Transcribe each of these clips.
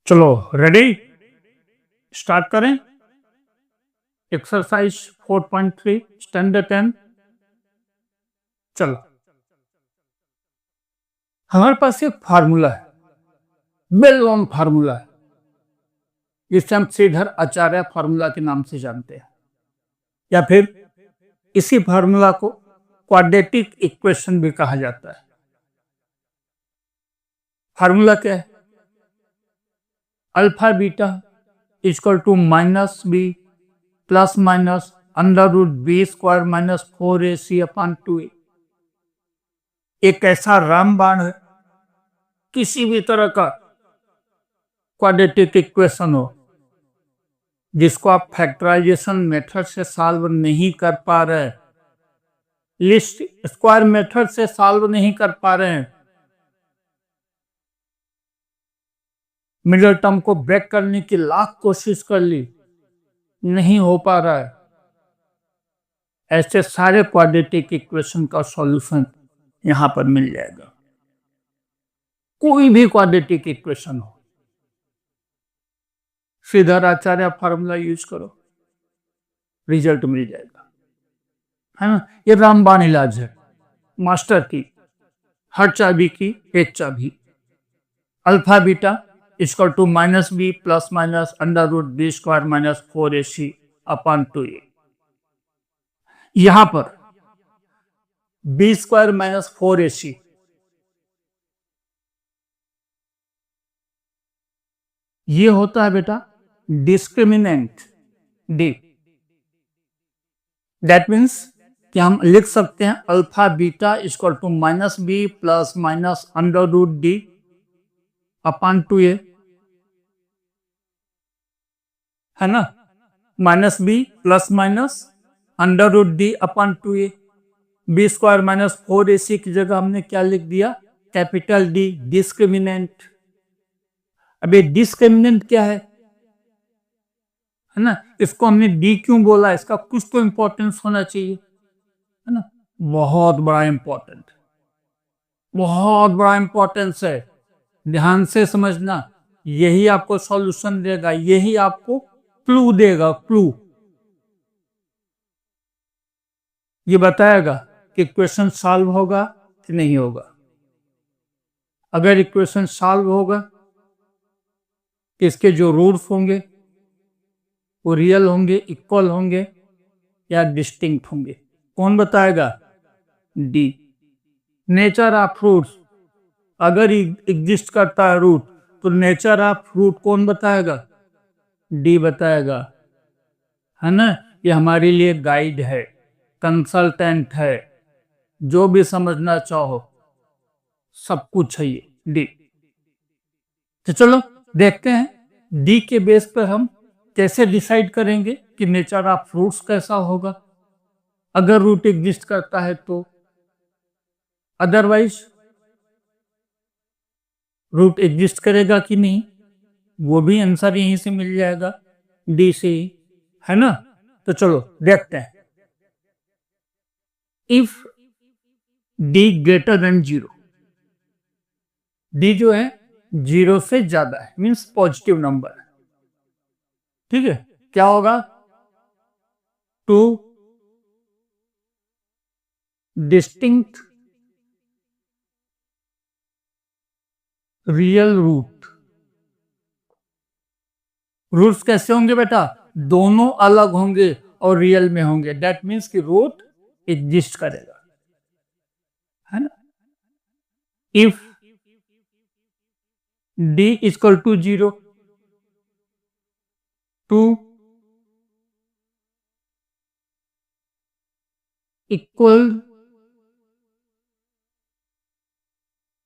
चलो ready start करें। Exercise 4.3 standard 10। चलो हमारे पास एक फार्मूला है, वेल नोन फार्मूला है, जिसे हम श्रीधर आचार्य फार्मूला के नाम से जानते हैं, या फिर इसी फार्मूला को क्वाड्रेटिक इक्वेशन भी कहा जाता है। फार्मूला क्या है? Alpha beta equal to minus b plus minus under root b square minus 4ac upon 2a। एक ऐसा रामबाण है, किसी भी तरह का क्वाड्रेटिक इक्वेशन हो जिसको आप फैक्टराइजेशन मेथड से सॉल्व नहीं कर पा रहे, लिस्ट स्क्वायर मेथड से सॉल्व नहीं कर पा रहे हैं, मिडिल टर्म को ब्रेक करने की लाख कोशिश कर ली, नहीं हो पा रहा है, ऐसे सारे क्वाड्रेटिक इक्वेशन का सॉल्यूशन यहां पर मिल जाएगा। कोई भी क्वाड्रेटिक इक्वेशन हो, श्रीधर आचार्य फार्मूला यूज करो, रिजल्ट मिल जाएगा, है ना। ये रामबाण इलाज है, मास्टर की, हर चाबी की एक चाबी। Alpha beta equal to minus b plus minus under root b square minus 4ac upon 2a। यहां पर बी स्क्वायर माइनस 4ac ये होता है बेटा डिस्क्रिमिनेंट डी। दैट मीन्स कि हम लिख सकते हैं alpha beta equal to minus b plus minus under root d upon 2a, है ना। Minus b plus minus under root d upon 2a। B square minus 4ac की जगह हमने क्या लिख दिया? Capital d, discriminant. अब ये डिस्क्रिमिनेंट क्या है ना। इसको हमने डी क्यों बोला? इसका कुछ तो इंपॉर्टेंस होना चाहिए, है ना। बहुत बड़ा इंपॉर्टेंट, बहुत बड़ा इंपॉर्टेंस है, ध्यान से समझना। यही आपको सॉल्यूशन देगा, यही आपको क्लू देगा, क्लू ये बताएगा कि इक्वेशन सॉल्व होगा कि नहीं होगा। अगर इक्वेशन सॉल्व होगा कि इसके जो रूट्स होंगे वो रियल होंगे, इक्वल होंगे या डिस्टिंक्ट होंगे, कौन बताएगा? डी। नेचर ऑफ फ्रूट्स, अगर एग्जिस्ट करता है रूट, तो नेचर ऑफ फ्रूट कौन बताएगा? डी बताएगा, है ना। ये हमारे लिए गाइड है, कंसल्टेंट है, जो भी समझना चाहो सब कुछ है ये डी। तो चलो देखते हैं डी के बेस पर हम कैसे डिसाइड करेंगे कि नेचर ऑफ फ्रूट्स कैसा होगा, अगर रूट एग्जिस्ट करता है तो। अदरवाइज रूट एग्जिस्ट करेगा कि नहीं, वो भी आंसर यहीं से मिल जाएगा, डी से ही, है ना। तो चलो देखते हैं। If D greater then 0, D जो है 0 से ज्यादा है, मीन्स पॉजिटिव नंबर है, ठीक है। क्या होगा? Two distinct real root. Roots कैसे होंगे बेटा? दोनों अलग होंगे और रियल में होंगे। दैट मीन्स कि रूट एग्जिस्ट करेगा, है ना। If d equal to 0, two equal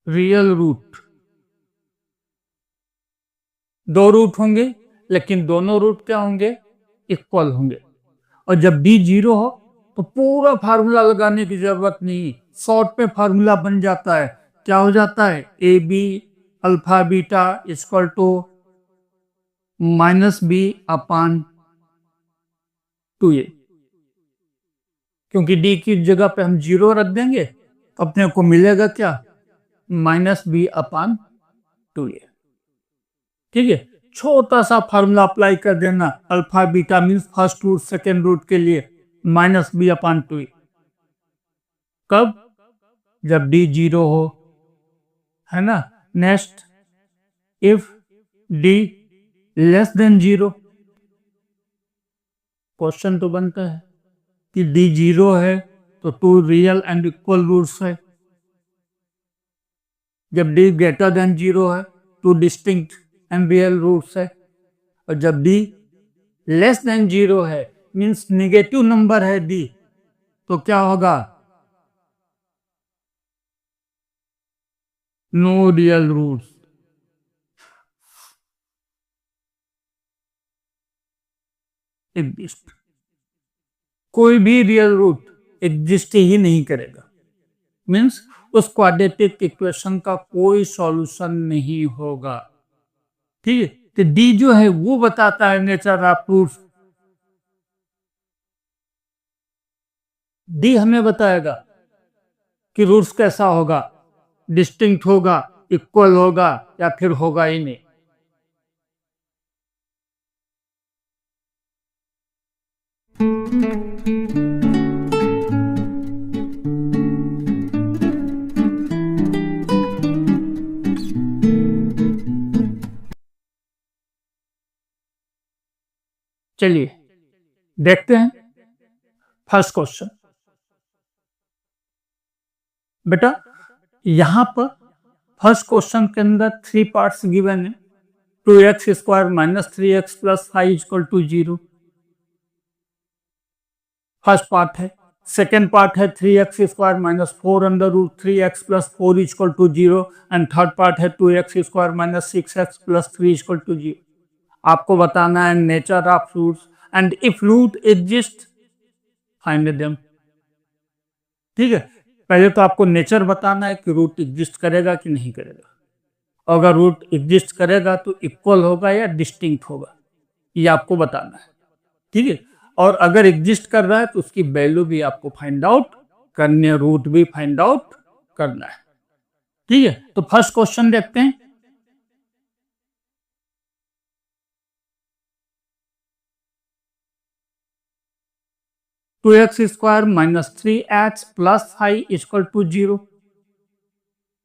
real root. दो रूट होंगे लेकिन दोनों रूट क्या होंगे? इक्वल होंगे। और जब डी 0 हो तो पूरा फार्मूला लगाने की जरूरत नहीं, शॉर्ट में फार्मूला बन जाता है। क्या हो जाता है? A b alpha beta equal to minus B upon 2a। क्योंकि डी की जगह पे हम 0 रख देंगे तो अपने को मिलेगा क्या? Minus B upon 2a। ठीक है, छोटा सा फार्मूला अप्लाई कर देना, alpha beta means first root second root के लिए माइनस बी अपॉन टू। कब? जब डी जीरो हो, है ना। Next, if d less than zero, question तो बनता है कि डी जीरो है तो two real and equal roots है। जब डी ग्रेटर देन जीरो है two distinct and real roots है। और जब डी लेस देन जीरो है मीन्स निगेटिव नंबर है डी, तो क्या होगा? No real roots. एग्जिस्ट, कोई भी रियल रूट एग्जिस्ट ही नहीं करेगा, मीन्स उस क्वाड्रेटिक इक्वेशन का कोई सॉल्यूशन नहीं होगा। ठीक है, तो डी जो है वो बताता है नेचर ऑफ रूट्स। डी हमें बताएगा कि रूट्स कैसा होगा, डिस्टिंक्ट होगा, इक्वल होगा या फिर होगा ही नहीं। चलिए देखते हैं फर्स्ट क्वेश्चन। बेटा यहां पर फर्स्ट क्वेश्चन के अंदर 3 पार्ट्स गिवन है। 2x square minus 3x plus 5 equal to 0, first part है। सेकेंड पार्ट है 3x square minus 4 under root 3x plus 4 equal to 0 and third part है 2x square minus 6x plus 3 equal to 0। आपको बताना है nature of roots and if root exist find them. ठीक है, पहले तो आपको नेचर बताना है कि रूट एग्जिस्ट करेगा कि नहीं करेगा। अगर रूट एग्जिस्ट करेगा तो इक्वल होगा या डिस्टिंक्ट होगा, ये आपको बताना है। ठीक है, और अगर एग्जिस्ट कर रहा है तो उसकी वैल्यू भी आपको फाइंड आउट करनी है, रूट भी फाइंड आउट करना है। ठीक है, तो फर्स्ट क्वेश्चन देखते हैं। Two x square minus 3x plus 5 equal to 0,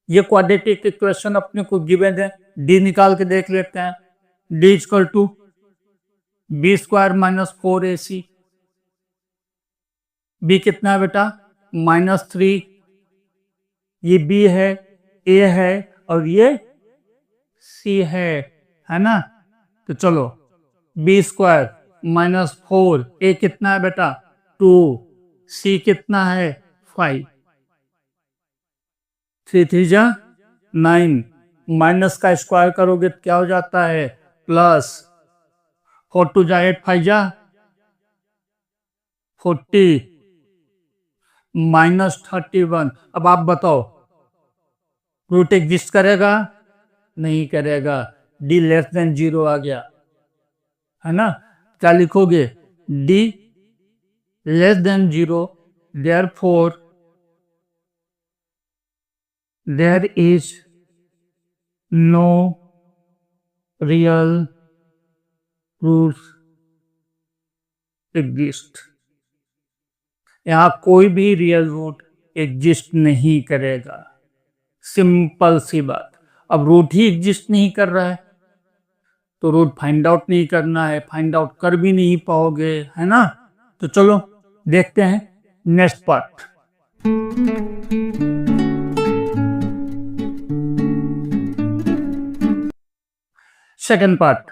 ये क्वाड्रेटिक इक्वेशन अपने को गिवन है। डी निकाल के देख लेते हैं। D equal to B square minus 4ac। B कितना है बेटा? -3। ये बी है, ए है और ये सी है ना। तो चलो बी स्क्वायर माइनस 4, ए कितना है बेटा? 2, सी कितना है? 5। 3 3 जा 9, माइनस का स्क्वायर करोगे तो क्या हो जाता है? प्लस। 4 2 जा 8, 5 जा 40, -31। अब आप बताओ रूट एग्जिस्ट करेगा? नहीं करेगा, डी लेस देन 0 आ गया, है ना। क्या लिखोगे? D less than 0, therefore there is no real roots exist। यहां कोई भी रियल रूट एग्जिस्ट नहीं करेगा, सिंपल सी बात। अब रूट ही एग्जिस्ट नहीं कर रहा है तो रूट फाइंड आउट नहीं करना है, फाइंड आउट कर भी नहीं पाओगे, है ना। तो चलो देखते हैं next part. Second part,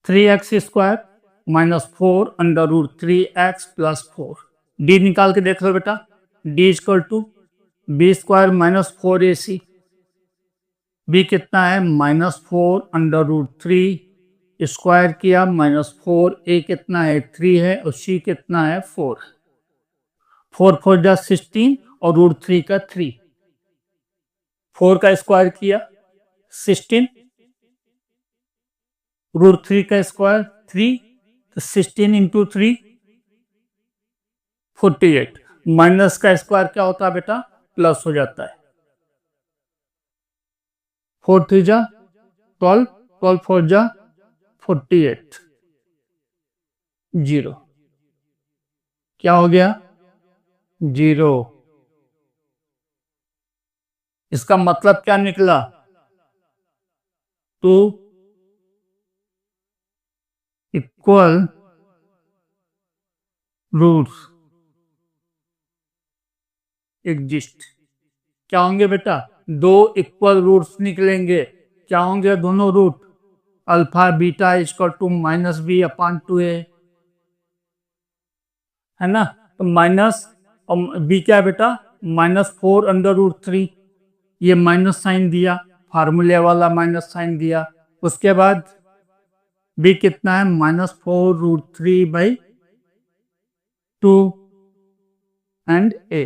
3x square minus 4 under root 3x plus 4। D निकाल के देख लो बेटा। D equal to B square minus 4ac। B कितना है? -4 अंडर रूट 3 स्क्वायर किया -4, ए कितना है? 3 है और सी कितना है? 4। 4 4 जा 16 और रूट 3 का 3। 4 का स्क्वायर किया 16, रूट 3 का स्क्वायर 3, तो 16 इंटू 3 48। माइनस का स्क्वायर क्या होता है बेटा? प्लस हो जाता है। 4 3 जा 12, 12 4 जा 48, 0। क्या हो गया? 0। इसका मतलब क्या निकला? 2 इक्वल रूट्स एग्जिस्ट। क्या होंगे बेटा? 2 इक्वल रूट्स निकलेंगे। क्या होंगे दोनों root? Alpha beta equal to minus B upon 2a, है ना? तो माइनस बी क्या है बेटा? -4/√3। ये माइनस साइन दिया, फार्मूले वाला माइनस साइन दिया। उसके बाद बी कितना है? -4√3/2 एंड ए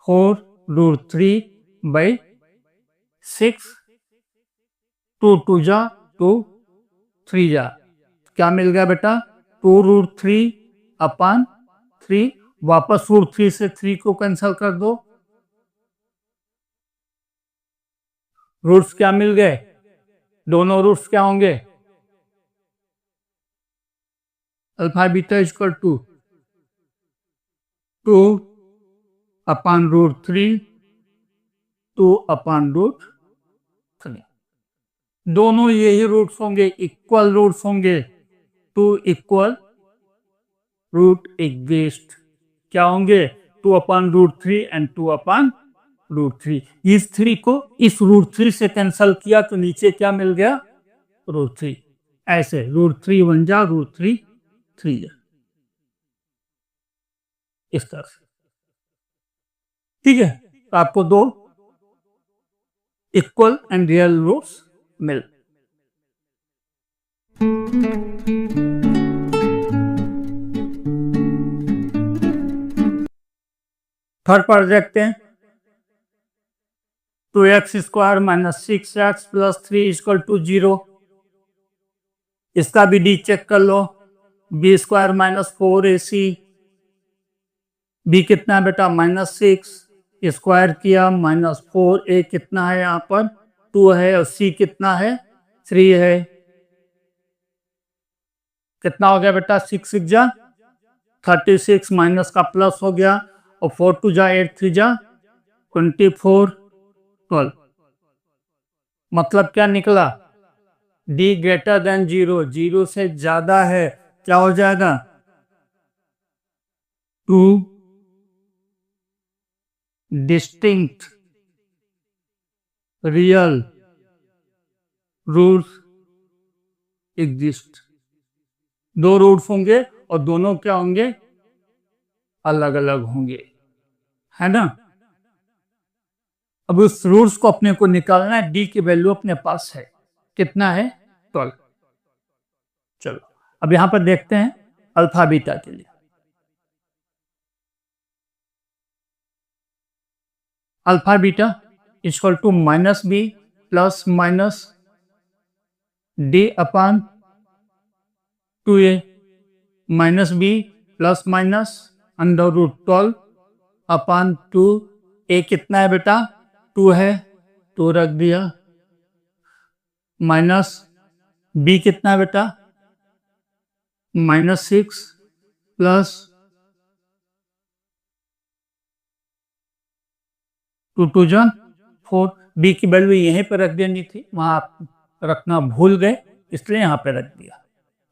4√3/6, 2 2 जा 2 3 जा। क्या मिल गया बेटा? 2√3/3। वापस √3 से 3 को कैंसिल कर दो। रूट्स क्या मिल गए? दोनों रूट्स क्या होंगे? Alpha beta equal to 2/√3, 2/√3। दोनों यही रूट्स होंगे, इक्वल रूट्स होंगे। 2 इक्वल रूट एग्जिस्ट। क्या होंगे? 2/√3 एंड 2/√3। इस 3 को इस √3 से कैंसिल किया तो नीचे क्या मिल गया? √3। ऐसे √3 1 जा √3 3 जा, इस तरह से। ठीक है, तो आपको 2 इक्वल एंड रियल रूट्स मिल। थर्ड पार्ट देखते हैं। 2x² - 6x + 3 = 0। इसका भी डी चेक कर लो। b² - 4ac। b कितना है बेटा? -6। स्क्वायर किया -4a कितना है? यहाँ पर 2 है। और c कितना है? 3 है। कितना हो गया बेटा? 6 6 जा 36, माइनस का प्लस हो गया, और 4 2 जा 8 3 जा 24, 12। मतलब क्या निकला? d ग्रेटर देन 0, 0 से ज्यादा है। क्या हो जाएगा? 2 distinct real roots exist. 2 roots होंगे और दोनों क्या होंगे? अलग अलग होंगे, है ना? अब उस रूट्स को अपने को निकालना है। डी की वैल्यू अपने पास है, कितना है? 12। चलो अब यहां पर देखते हैं अल्फा बीटा के लिए। Alpha beta equal to -b plus minus d/2a, -b plus minus √12/2। a कितना है बेटा? 2 है, 2 रख दिया। माइनस b कितना है बेटा? -6 प्लस 2 2 जा 4। b की वैल्यू यहीं पर रख देनी थी, वहां आप रखना भूल गए, इसलिए यहां पे रख दिया।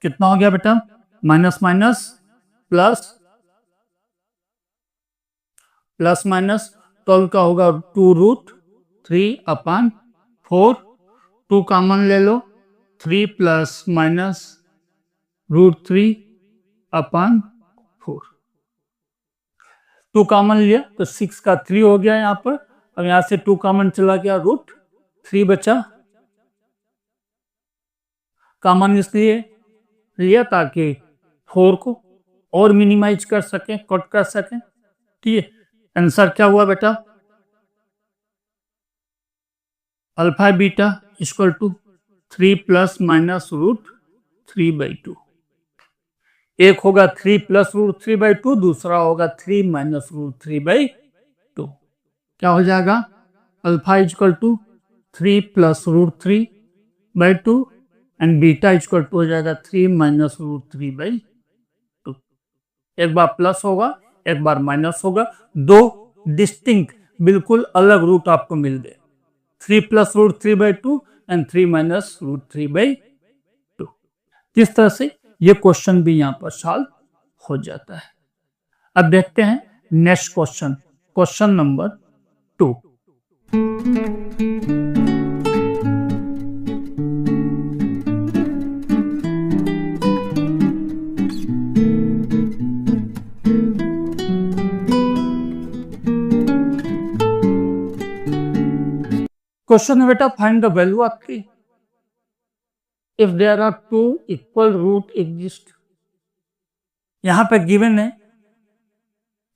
कितना हो गया बेटा? Minus minus plus, plus minus 12 का होगा 2√3/4। 2 कॉमन ले लो, 3 प्लस माइनस √3/4। 2 कॉमन लिया तो 6 का 3 हो गया यहाँ पर। अब यहां से 2 कॉमन चला गया, √3 बचा। कॉमन इसलिए लिया ताकि 4 को और मिनिमाइज कर सकें, कट कर सकें। ठीक है, आंसर क्या हुआ बेटा? Alpha beta equal to 3 plus minus √3/2। एक होगा 3 प्लस √3/2, दूसरा होगा 3 माइनस √3/2। क्या हो जाएगा? Alpha equal to 3 plus √3 by two and beta equal to हो जाएगा 3 माइनस रूट 3 बाई टू। एक बार प्लस होगा, एक बार माइनस होगा, दो डिस्टिंक्ट बिल्कुल अलग रूट आपको मिल गए, 3 plus root 3 by two and 3 minus root 3 by two. इस तरह से ये क्वेश्चन भी यहां पर सॉल्व हो जाता है। अब देखते हैं next question, question number 2। Question है बेटा, find the value of t if there are two equal root exist. यहां पे गिवन है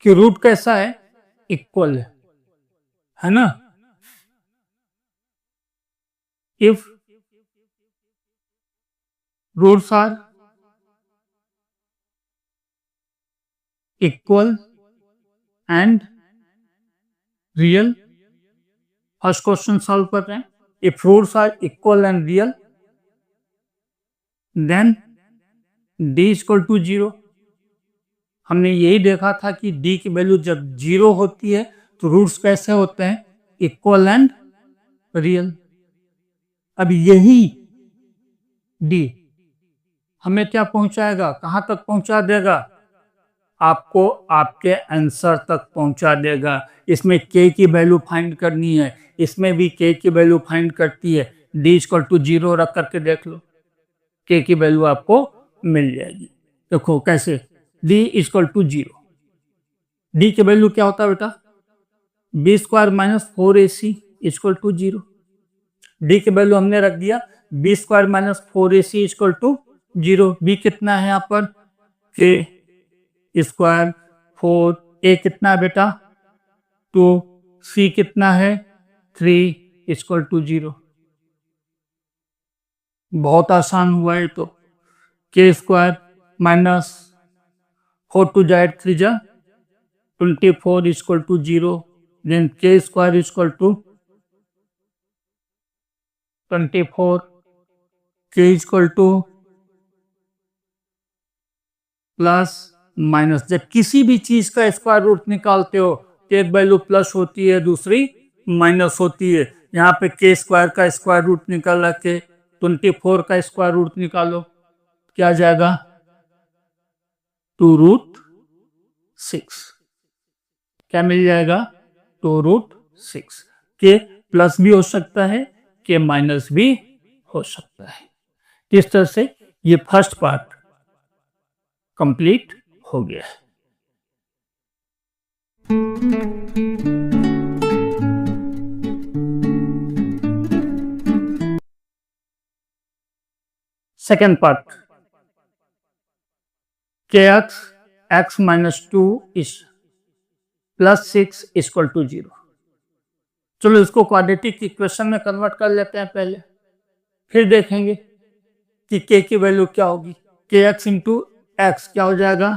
कि रूट कैसा है, इक्वल है ना। If roots are equal and real, first question solve कर रहे हैं। If roots are equal and real then d equal to 0। हमने यही देखा था कि d की वैल्यू जब 0 होती है तो रूट्स कैसे होते हैं, इक्वल एंड रियल। अब यही d हमें क्या पहुंचाएगा, कहां तक पहुंचा देगा, आपको आपके आंसर तक पहुंचा देगा। इसमें k की वैल्यू फाइंड करनी है, इसमें भी k की वैल्यू फाइंड करती है। d इक्वल टू 0 रख करके देख लो, k की वैल्यू आपको मिल जाएगी। देखो कैसे, d इक्वल टू 0, d की वैल्यू क्या होता है बेटा, b square minus 4ac equal to 0। d की वैल्यू हमने रख दिया b square minus 4ac equal to 0। b कितना है यहाँ पर, k स्क्वायर 4, a कितना है बेटा 2, c कितना है 3 इक्वल टू 0। बहुत आसान हुआ है तो, k स्क्वायर माइनस 4 टू जा 8 3 जा 24 equal to 0, then k square equal to 24, k equal to plus minus. जब किसी भी चीज का स्क्वायर रूट निकालते हो तो एक वैल्यू प्लस होती है, दूसरी माइनस होती है। यहाँ पे k स्क्वायर का स्क्वायर रूट निकाला के 24 का स्क्वायर रूट निकालो, क्या आ जाएगा 2 रूट 6। क्या मिल जाएगा 2 रूट 6। के प्लस भी हो सकता है, के माइनस भी हो सकता है। इस तरह से ये फर्स्ट पार्ट कंप्लीट हो गया है। Second part, kx x minus 2 is plus 6 equal to 0। चलो इसको क्वाड्रेटिक इक्वेशन में कन्वर्ट कर लेते हैं पहले, फिर देखेंगे कि k की वैल्यू क्या होगी। kx इंटू एक्स क्या हो जाएगा,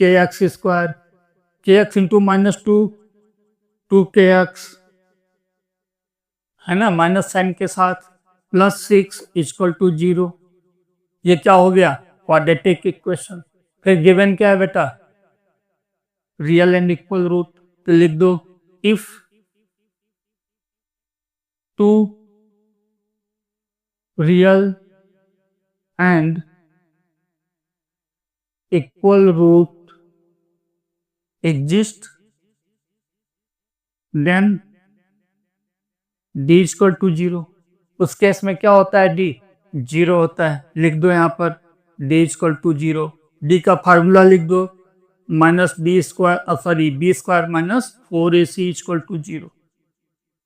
kx square, kx into minus 2 2kx है ना, माइनस साइन के साथ, प्लस 6 इक्वल टू 0। ये क्या हो गया, क्वाड्रेटिक इक्वेशन। फिर गिवन क्या है बेटा, रियल एंड इक्वल रूट, तो लिख दो if 2 real and equal root exist then d equal to 0। उस केस में क्या होता है, d 0 होता है। लिख दो यहाँ पर d इक्वल टू 0। d का फार्मूला लिख दो minus b square minus 4ac equal to 0।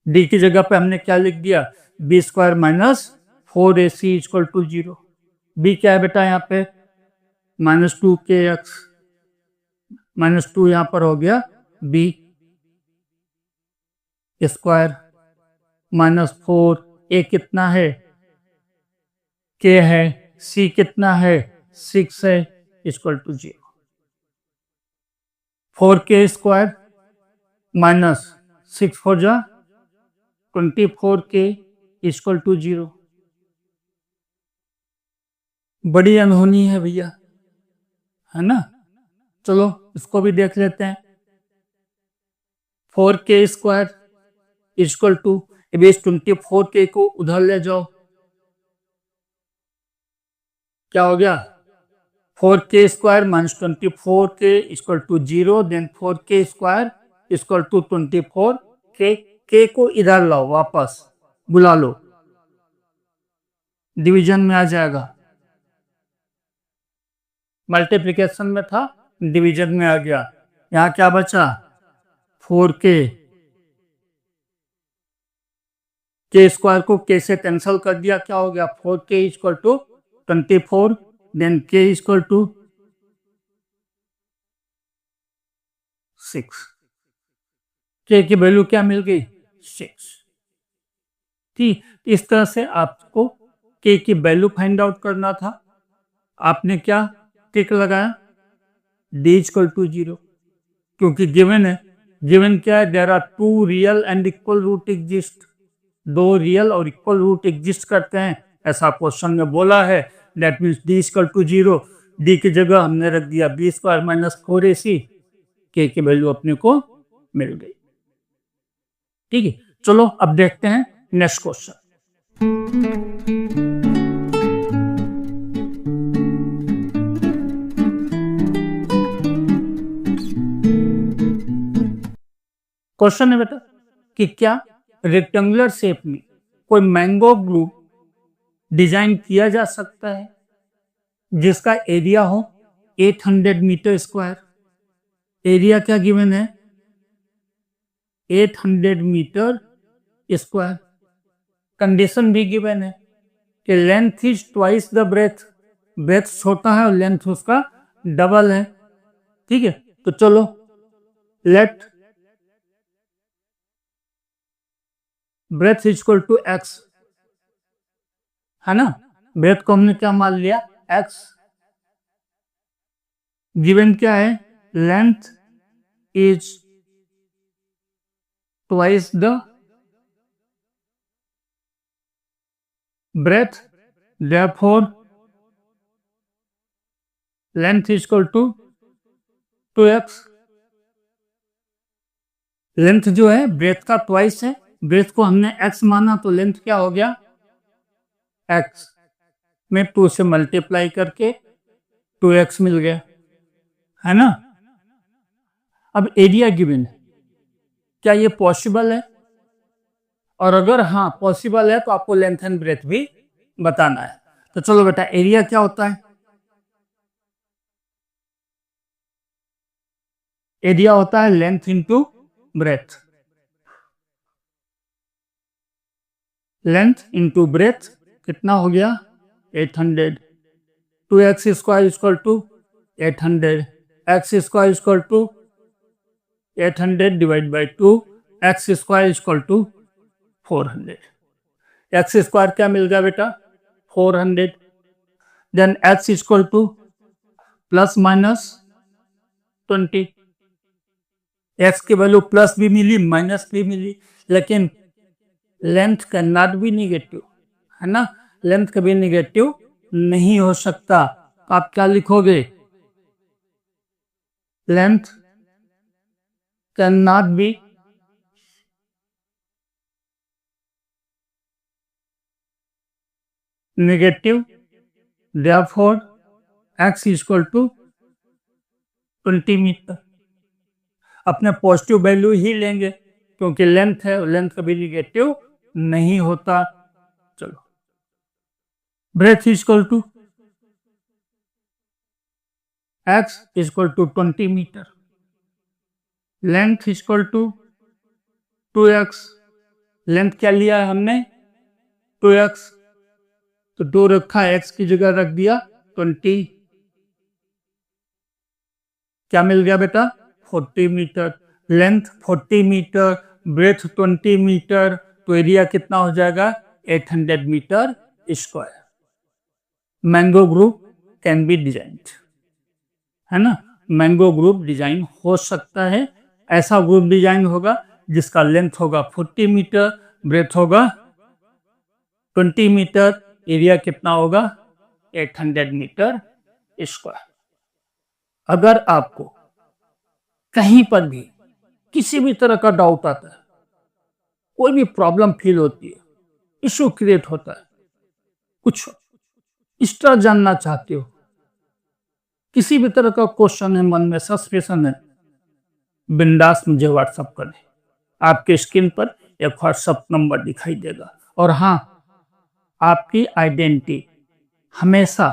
d की जगह पे हमने क्या लिख दिया, b square minus 4ac equal to 0। b क्या है बेटा यहाँ पे माइनस 2kx, माइनस 2 यहाँ पर हो गया b स्क्वायर माइनस 4, a कितना है k है, c कितना है 6 है equal to 0। 4k square minus 6 हो जा 24k इक्वल टू 0। बड़ी अनहोनी है भैया, है ना। चलो इसको भी देख लेते हैं। 4k² equal to, base 24k को उधर ले जाओ, क्या हो गया 4k² minus 24k equal to 0, then 4k² equal to 24k। k को इधर लाओ, वापस बुला लो, डिवीजन में आ जाएगा। मल्टीप्लिकेशन में था, डिवीजन में आ गया। यहां क्या बचा 4k, k² को k से कैंसिल कर दिया, क्या हो गया 4k equal to 24, then k equal to 6। k की वैल्यू क्या मिल गई 6। ठीक, इस तरह से आपको k की वैल्यू फाइंड आउट करना था। आपने क्या टिक लगाया, d इक्वल टू 0, क्योंकि गिवन है। गिवन क्या है, there are 2 real and equal root exist, 2 real और इक्वल रूट एग्जिस्ट करते हैं, ऐसा क्वेश्चन में बोला है। That means d equal to 0, d की जगह हमने रख दिया b² माइनस 4ac, k की वैल्यू अपने को मिल गई। ठीक है, चलो अब देखते हैं नेक्स्ट क्वेश्चन। क्वेश्चन है बेटा कि क्या रेक्टेंगुलर शेप में कोई मैंगो ग्रुप डिजाइन किया जा सकता है जिसका एरिया हो 800 मीटर स्क्वायर। एरिया क्या गिवन है 800 मीटर स्क्वायर। कंडीशन भी गिवन है कि length is twice the breadth, breadth छोटा है और लेंथ उसका डबल है। ठीक है, तो चलो let breadth equal to x, है ना। ब्रेथ को हमने क्या मान लिया x। गिवन क्या है length is twice the breadth, therefore length equal to 2x। Length जो है ब्रेथ का ट्वाइस है, ब्रेथ को हमने x माना तो लेंथ क्या हो गया x में 2 से मल्टीप्लाई करके 2x मिल गया, है ना। अब एरिया गिवन है, क्या ये पॉसिबल है, और अगर हाँ पॉसिबल है तो आपको लेंथ एंड ब्रेथ भी बताना है। तो चलो बेटा एरिया क्या होता है, एरिया होता है length into breadth. Length into breadth कितना हो गया 800, 2x² equal to 800, x² equal to 800 divide by 2, x² equal to 400। x² क्या मिल गया बेटा 400, then x equal to plus minus 20। x की वैल्यू प्लस भी मिली माइनस भी मिली, लेकिन length can not be negative, है ना। लेंथ कभी निगेटिव नहीं हो सकता। आप क्या लिखोगे length can not be negative, therefore x equal to 20 metre. अपने पॉजिटिव वैल्यू ही लेंगे क्योंकि लेंथ है, लेंथ कभी निगेटिव नहीं होता। चलो breadth equal to x equal to 20 metre, length equal to 2x। Length क्या लिया है हमने 2x, तो 2 रखा, x की जगह रख दिया 20। क्या मिल गया बेटा 40 metre. Length 40 metre, breadth 20 metre, तो एरिया कितना हो जाएगा 800 metre square. Mango group can be designed, है ना। मैंगो ग्रुप डिजाइन हो सकता है। ऐसा ग्रुप डिजाइन होगा जिसका लेंथ होगा 40 मीटर, ब्रेथ होगा 20 मीटर, एरिया कितना होगा 800 मीटर स्क्वायर। अगर आपको कहीं पर भी किसी भी तरह का डाउट आता है, कोई भी प्रॉब्लम फील होती है, इशू क्रिएट होता है, कुछ एक्स्ट्रा जानना चाहते हो, किसी भी तरह का क्वेश्चन है, मन में सस्पेंशन है, बिंदास मुझे व्हाट्सअप करें। आपके स्क्रीन पर एक व्हाट्सअप नंबर दिखाई देगा। और हाँ, आपकी आइडेंटिटी हमेशा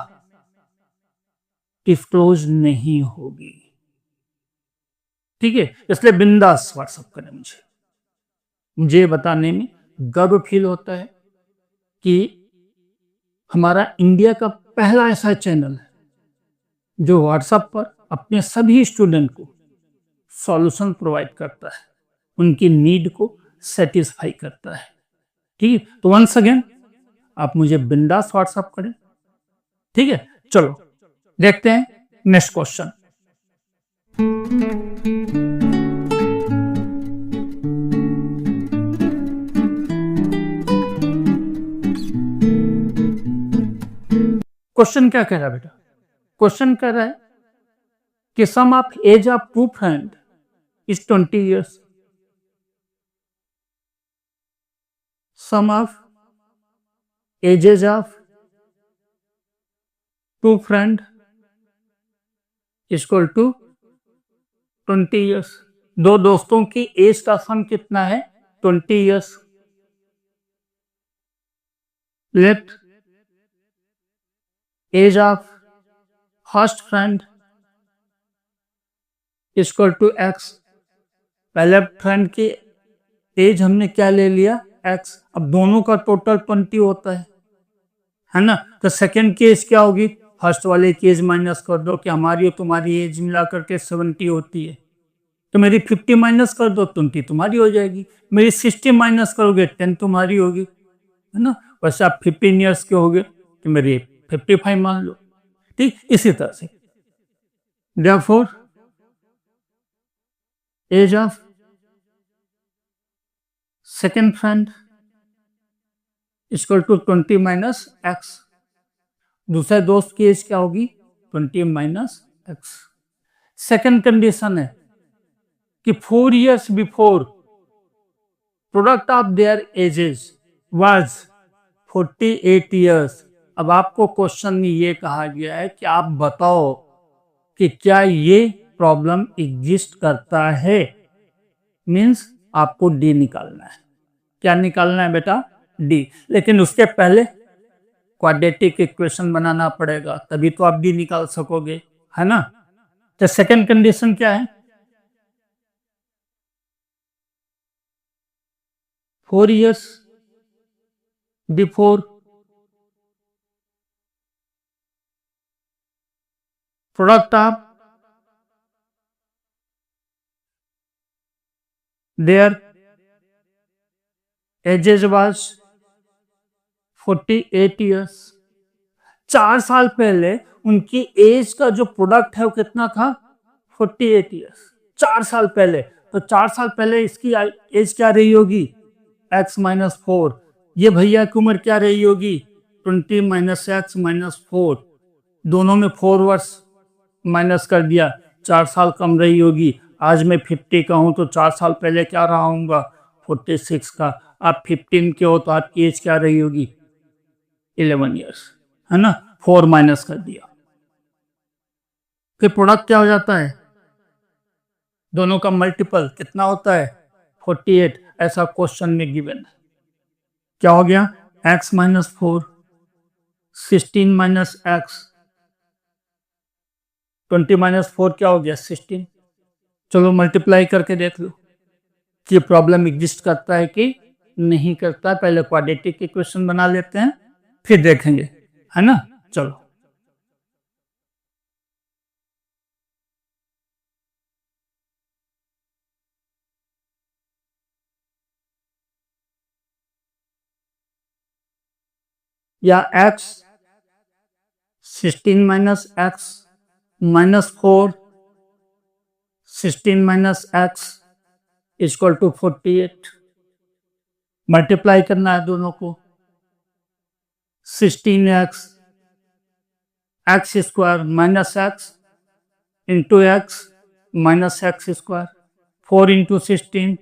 डिस्क्लोज नहीं होगी, ठीक है? इसलिए बिंदास व्हाट्सअप करें मुझे बताने में गर्व फील होता है कि हमारा इंडिया का पहला ऐसा चैनल है जो व्हाट्सएप पर अपने सभी स्टूडेंट को सॉल्यूशन प्रोवाइड करता है, उनकी नीड को सेटिस्फाई करता है, ठीक है? तो वंस अगेन आप मुझे बिंदास व्हाट्सएप करें, ठीक है? चलो देखते हैं नेक्स्ट क्वेश्चन। क्वेश्चन क्या कह रहा है बेटा? क्वेश्चन कह रहा है कि sum of age of two friend is 20 years. Sum of ages of two friend is equal to 20 years. दो दोस्तों की एज का सम कितना है? 20 years. Let age of first friend is equal to x. पहले फ्रेंड की एज हमने क्या ले लिया? x. अब दोनों का टोटल 20 होता है ना? तो सेकंड की एज क्या होगी? फर्स्ट वाले की एज माइनस कर दो कि हमारी और तुम्हारी एज मिला करके 70 होती है, तो मेरी 50 माइनस कर दो, 20 तुम्हारी हो जाएगी। मेरी 60 माइनस करोगे, 10 तुम्हारी होगी, है ना? वैसे आप 15 ईयर्स के होगे तो मेरी 55 मान लो, ठीक? इसी तरह से therefore age of second friend equal to 20 minus x. दूसरे दोस्त की एज क्या होगी? 20 माइनस एक्स। सेकेंड कंडीशन है कि 4 years before product of their edges was 48 years. अब आपको क्वेश्चन में ये कहा गया है कि आप बताओ कि क्या ये प्रॉब्लम एग्जिस्ट करता है। मीन्स आपको डी निकालना है। क्या निकालना है बेटा? डी। लेकिन उसके पहले क्वाड्रेटिक इक्वेशन बनाना पड़ेगा, तभी तो आप डी निकाल सकोगे, है ना? तो सेकंड कंडीशन क्या है? 4 years before product of their edges was 48 years. 4 साल पहले उनकी एज का जो प्रोडक्ट है वो कितना था? 48 years. 4 साल पहले, तो 4 साल पहले इसकी एज क्या रही होगी? x minus 4. ये भैया की उम्र क्या रही होगी? 20 माइनस एक्स माइनस 4. दोनों में 4 वर्ष माइनस कर दिया, 4 साल कम रही होगी। आज मैं 50 का हूं तो 4 साल पहले क्या रहा हूँगा? 46 का। आप 15 के हो तो आपकी एज क्या रही होगी? 11 years, है ना? 4 माइनस कर दिया, फिर प्रोडक्ट क्या हो जाता है? दोनों का मल्टीपल कितना होता है? 48. ऐसा क्वेश्चन में गिवन है। क्या हो गया? x minus 4, 16 minus x, 20 minus 4 क्या हो गया? 16. चलो मल्टीप्लाई करके देख लो कि प्रॉब्लम एग्जिस्ट करता है कि नहीं करता। पहले क्वाड्रेटिक इक्वेशन बना लेते हैं, फिर देखेंगे, है ना? चलो या x 16 minus x minus 4 16 minus x equal to 48. Multiply करना है दोनों को। 16x x square minus x into x minus x square, 4 into 16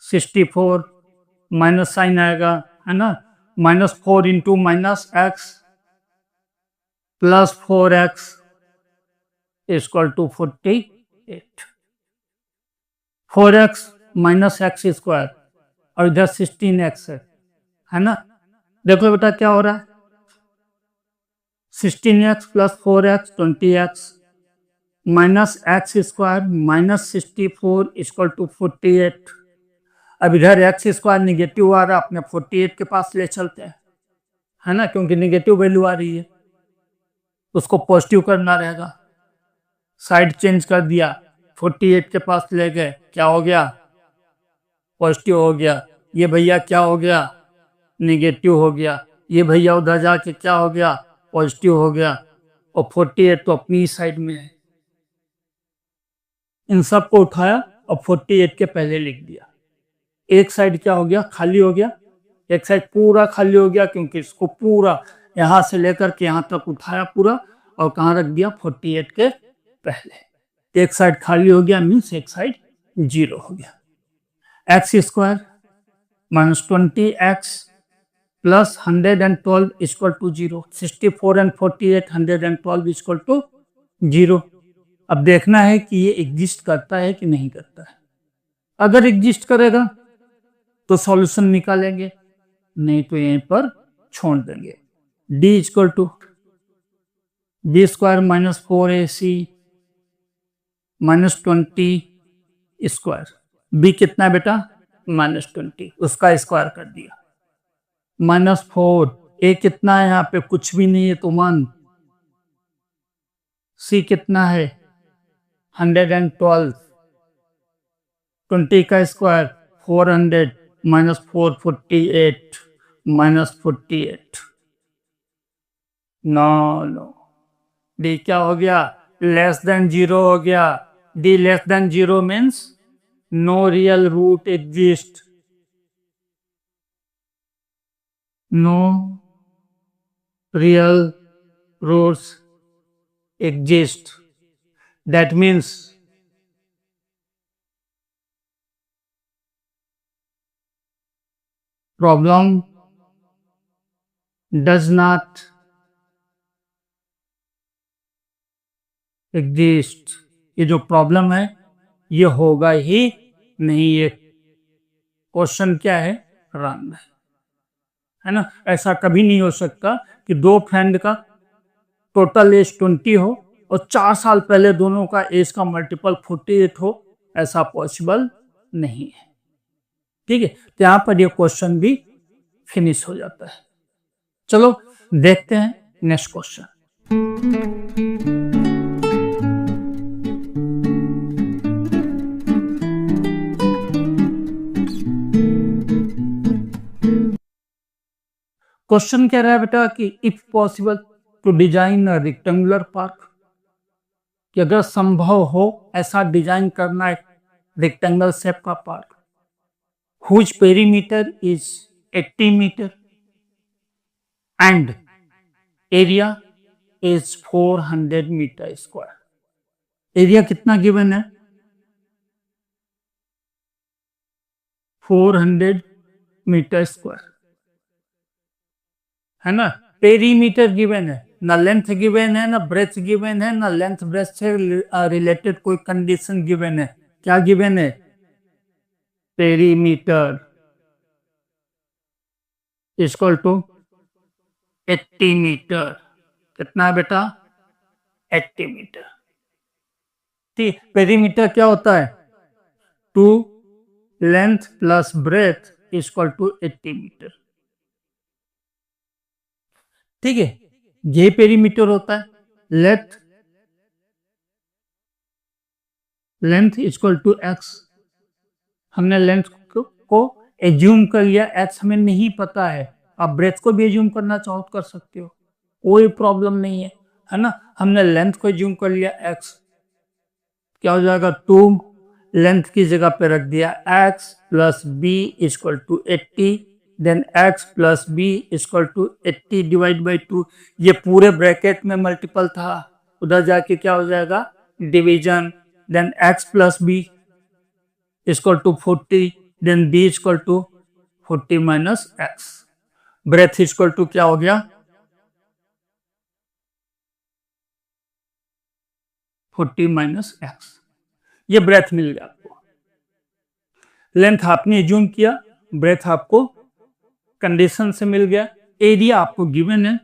64 minus sign आएगा, है ना, -4 into minus x plus 4x equal to 48। 4x minus x square और इधर 16x है ना। देखो बेटा क्या हो रहा है, 16x plus 4x 20x minus x square minus 64 equal to 48। अब इधर एक्स स्क्वायर निगेटिव आ रहा है, अपने 48 के पास ले चलते हैं, है ना, क्योंकि निगेटिव वैल्यू आ रही है, उसको पॉजिटिव करना रहेगा। साइड चेंज कर दिया, 48 के पास ले गए, क्या हो गया, पॉजिटिव हो गया। ये भैया क्या हो गया, निगेटिव हो गया। ये भैया उधर जाके क्या हो गया, पॉजिटिव हो गया। और 48 तो अपनी साइड में है, इन सब को उठाया और 48 के पहले लिख दिया। एक साइड क्या हो गया, खाली हो गया, एक साइड पूरा खाली हो गया, क्योंकि इसको पूरा यहां से लेकर के यहां तक उठाया पूरा, और कहां रख दिया, 48 के पहले। एक साइड खाली हो गया, मीन्स एक साइड 0 हो गया। X square minus 20x plus 112 equal to 0। 64 and 48 112 equal to 0। अब देखना है कि ये एग्जिस्ट करता है कि नहीं करता है। अगर एग्जिस्ट करेगा तो सॉल्यूशन निकालेंगे, नहीं तो यहीं पर छोड़ देंगे। d equal to B square minus 4ac minus 20 square. b कितना है बेटा, -20, उसका स्क्वायर कर दिया, -4। a कितना है, यहाँ पे कुछ भी नहीं है तो 1। c कितना है, 112, 20 का square 400 minus 4 48 minus 48। No d क्या हो गया, लेस देन 0 हो गया। D less than 0 means no real root exist, no real roots exist. That means problem does not exist. ये जो प्रॉब्लम है ये होगा ही नहीं। ये क्वेश्चन क्या है, रॉन्ग है ना। ऐसा कभी नहीं हो सकता कि दो फ्रेंड का टोटल एज 20 हो और 4 साल पहले दोनों का एज का मल्टीपल 48 हो, ऐसा पॉसिबल नहीं है। ठीक है, तो यहां पर ये क्वेश्चन भी फिनिश हो जाता है। चलो देखते हैं नेक्स्ट क्वेश्चन। क्वेश्चन कह रहा है बेटा कि if possible to design a rectangular park, कि अगर संभव हो ऐसा डिजाइन करना एक रेक्टेंगुलर शेप का park, whose perimeter is 80 meter and area is 400 meter square। Area कितना गिवन है, 400 मीटर स्क्वायर, है ना। पेरीमीटर गिवन है, ना लेंथ गिवन है, ना ब्रेथ गिवन है, ना लेंथ ब्रेथ से रिलेटेड कोई कंडीशन गिवन है। क्या गिवन है, पेरीमीटर इक्वल टू 80 मीटर। कितना है बेटा, 80 मीटर। ठीक, पेरीमीटर क्या होता है, 2 length plus breadth equal to 80 metre. ठीक है, ये पेरीमीटर होता है। लेंथ इक्वल टू एक्स, हमने लेंथ को एज्यूम कर लिया, एक्स हमें नहीं पता है। आप ब्रेथ को भी एज्यूम करना चाहो तो कर सकते हो, कोई प्रॉब्लम नहीं है ना। हमने लेंथ को एज्यूम कर लिया एक्स, क्या हो जाएगा, 2 लेंथ की जगह पे रख दिया x plus b equal to 80 then x plus b equal to 80 divide by 2। ये पूरे ब्रैकेट में मल्टीपल था, उधर जाके क्या हो जाएगा division. Then x plus b equal to 40, then b equal to 40 minus x. Breadth equal to क्या हो गया 40 माइनस एक्स। ये ब्रेथ मिल गया आपको। लेंथ आपने एज्यूम किया, ब्रेथ आपको कंडीशन से मिल गया। एरिया आपको गिवन है,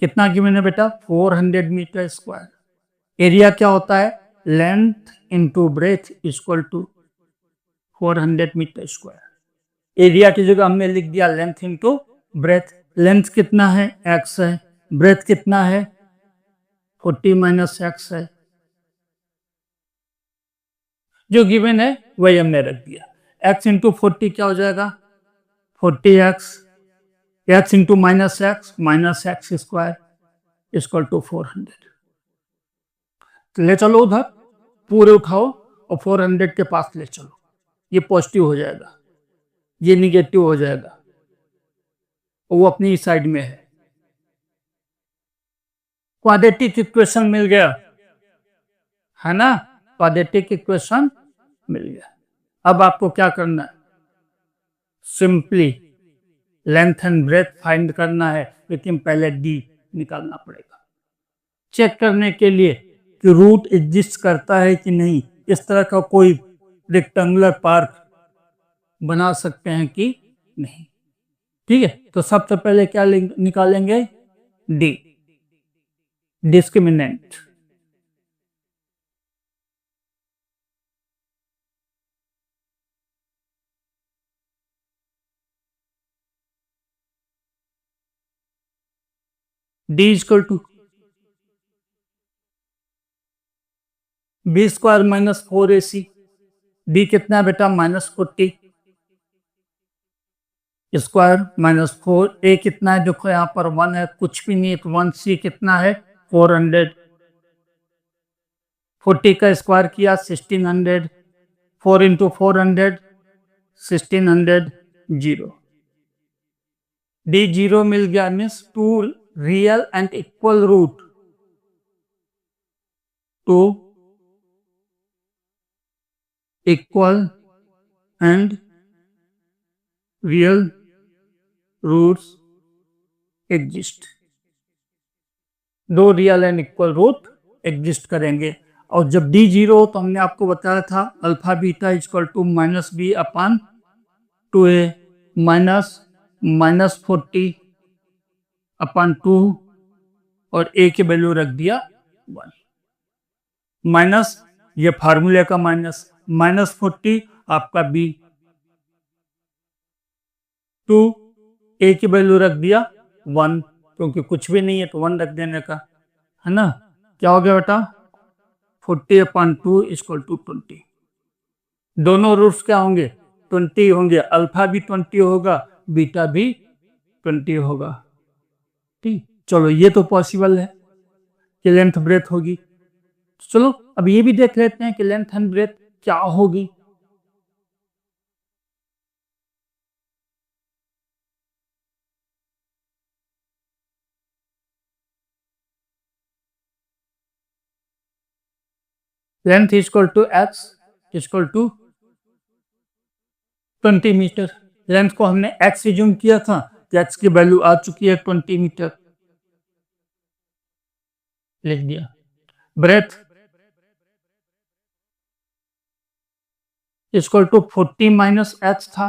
कितना गिवन है बेटा 400 मीटर स्क्वायर। एरिया क्या होता है length into breadth equal to 400 metre square. Area की जगह हमने लिख दिया लेंथ इंटू ब्रेथ। लेंथ कितना है x है, ब्रेथ कितना है 40 माइनस एक्स है। जो गिवन है वही हमने रख दिया। x इंटू 40 क्या हो जाएगा 40x, x into minus x square equal to 400। तो ले चलो उधर, पूरे उठाओ और 400 के पास ले चलो। ये पॉजिटिव हो जाएगा, ये निगेटिव हो जाएगा, वो अपनी साइड में है। क्वाड्रेटिक इक्वेशन मिल गया है ना, क्वाड्रेटिक इक्वेशन मिल गया। अब आपको क्या करना है simply length and breadth find करना है, लेकिन पहले डी निकालना पड़ेगा। चेक करने के लिए कि रूट एग्जिस्ट करता है कि नहीं, इस तरह का कोई रेक्टेंगुलर पार्क बना सकते हैं कि नहीं। ठीक है, तो सबसे पहले क्या निकालेंगे D, discriminant. D equal to B square minus 4ac। D कितना है बेटा -40 स्क्वायर माइनस 4। ए कितना है देखो यहाँ पर 1 है, कुछ भी नहीं, 1c कितना है 400। 40 का स्क्वायर किया 1600, 4 इंटू 400 1600 0। डी 0 मिल गया, means 2 real and equal root, 2 equal and real roots exist. 2 real and equal root exist करेंगे। और जब डी 0 हो तो हमने आपको बताया था alpha beta equal to minus B upon 2a minus 40 upon 2 और a की वैल्यू रख दिया 1। माइनस ये फार्मूले का माइनस 40 आपका b, 2 a की वैल्यू रख दिया 1, क्योंकि कुछ भी नहीं है तो 1 रख देने का है ना। क्या हो गया बेटा 40 अपॉन 2 इक्वल टू 20। दोनों रूट्स क्या होंगे 20 होंगे, अल्फा भी 20 होगा, बीटा भी 20 होगा। ठीक, चलो ये तो पॉसिबल है कि लेंथ ब्रेथ होगी। चलो अब ये भी देख लेते हैं कि लेंथ एंड ब्रेथ क्या होगी। Length equal to x equal to 20 metre. Length को हमने एक्स एज्यूम किया था, तो एक्स की वैल्यू आ चुकी है 20 मीटर, लिख दिया। Breadth equal to 40 minus x था,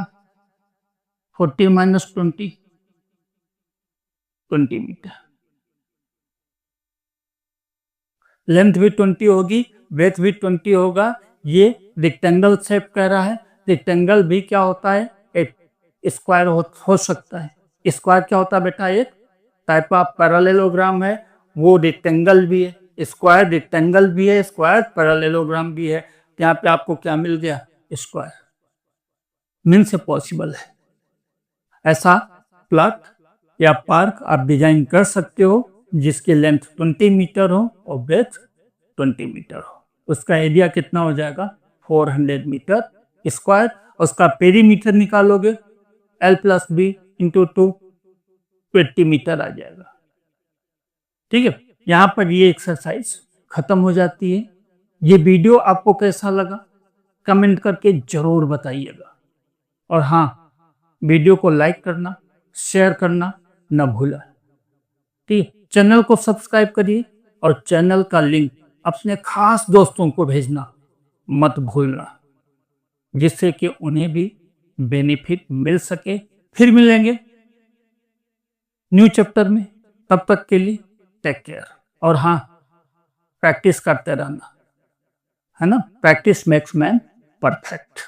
40 माइनस 20 मीटर। लेंथ भी 20 होगी, ब्रेथ भी 20 होगा। ये रेक्टेंगल शेप कह रहा है, रेक्टेंगल भी क्या होता है एक स्क्वायर हो सकता है। स्क्वायर क्या होता है बेटा एक टाइप ऑफ पैरेललोग्राम है, वो रेक्टेंगल भी है, स्क्वायर रेक्टेंगल भी है, स्क्वायर पैरेललोग्राम भी है। यहाँ पे आपको क्या मिल गया स्क्वायर, मीन्स पॉसिबल है। ऐसा प्लॉट या पार्क आप डिजाइन कर सकते हो जिसकी लेंथ 20 मीटर हो और ब्रेथ 20 मीटर हो। उसका एरिया कितना हो जाएगा 400 मीटर स्क्वायर, उसका पेरीमीटर निकालोगे L plus B into 2, 20 metre आ जाएगा। ठीक है, यहां पर ये एक्सरसाइज खत्म हो जाती है। ये वीडियो आपको कैसा लगा कमेंट करके जरूर बताइएगा, और हाँ, वीडियो को लाइक करना, शेयर करना न भूला। ठीक, चैनल को सब्सक्राइब करिए और चैनल का लिंक अपने खास दोस्तों को भेजना मत भूलना, जिससे कि उन्हें भी बेनिफिट मिल सके। फिर मिलेंगे न्यू चैप्टर में, तब तक के लिए टेक केयर। और हाँ, प्रैक्टिस करते रहना, है ना, प्रैक्टिस मेक्स मैन परफेक्ट।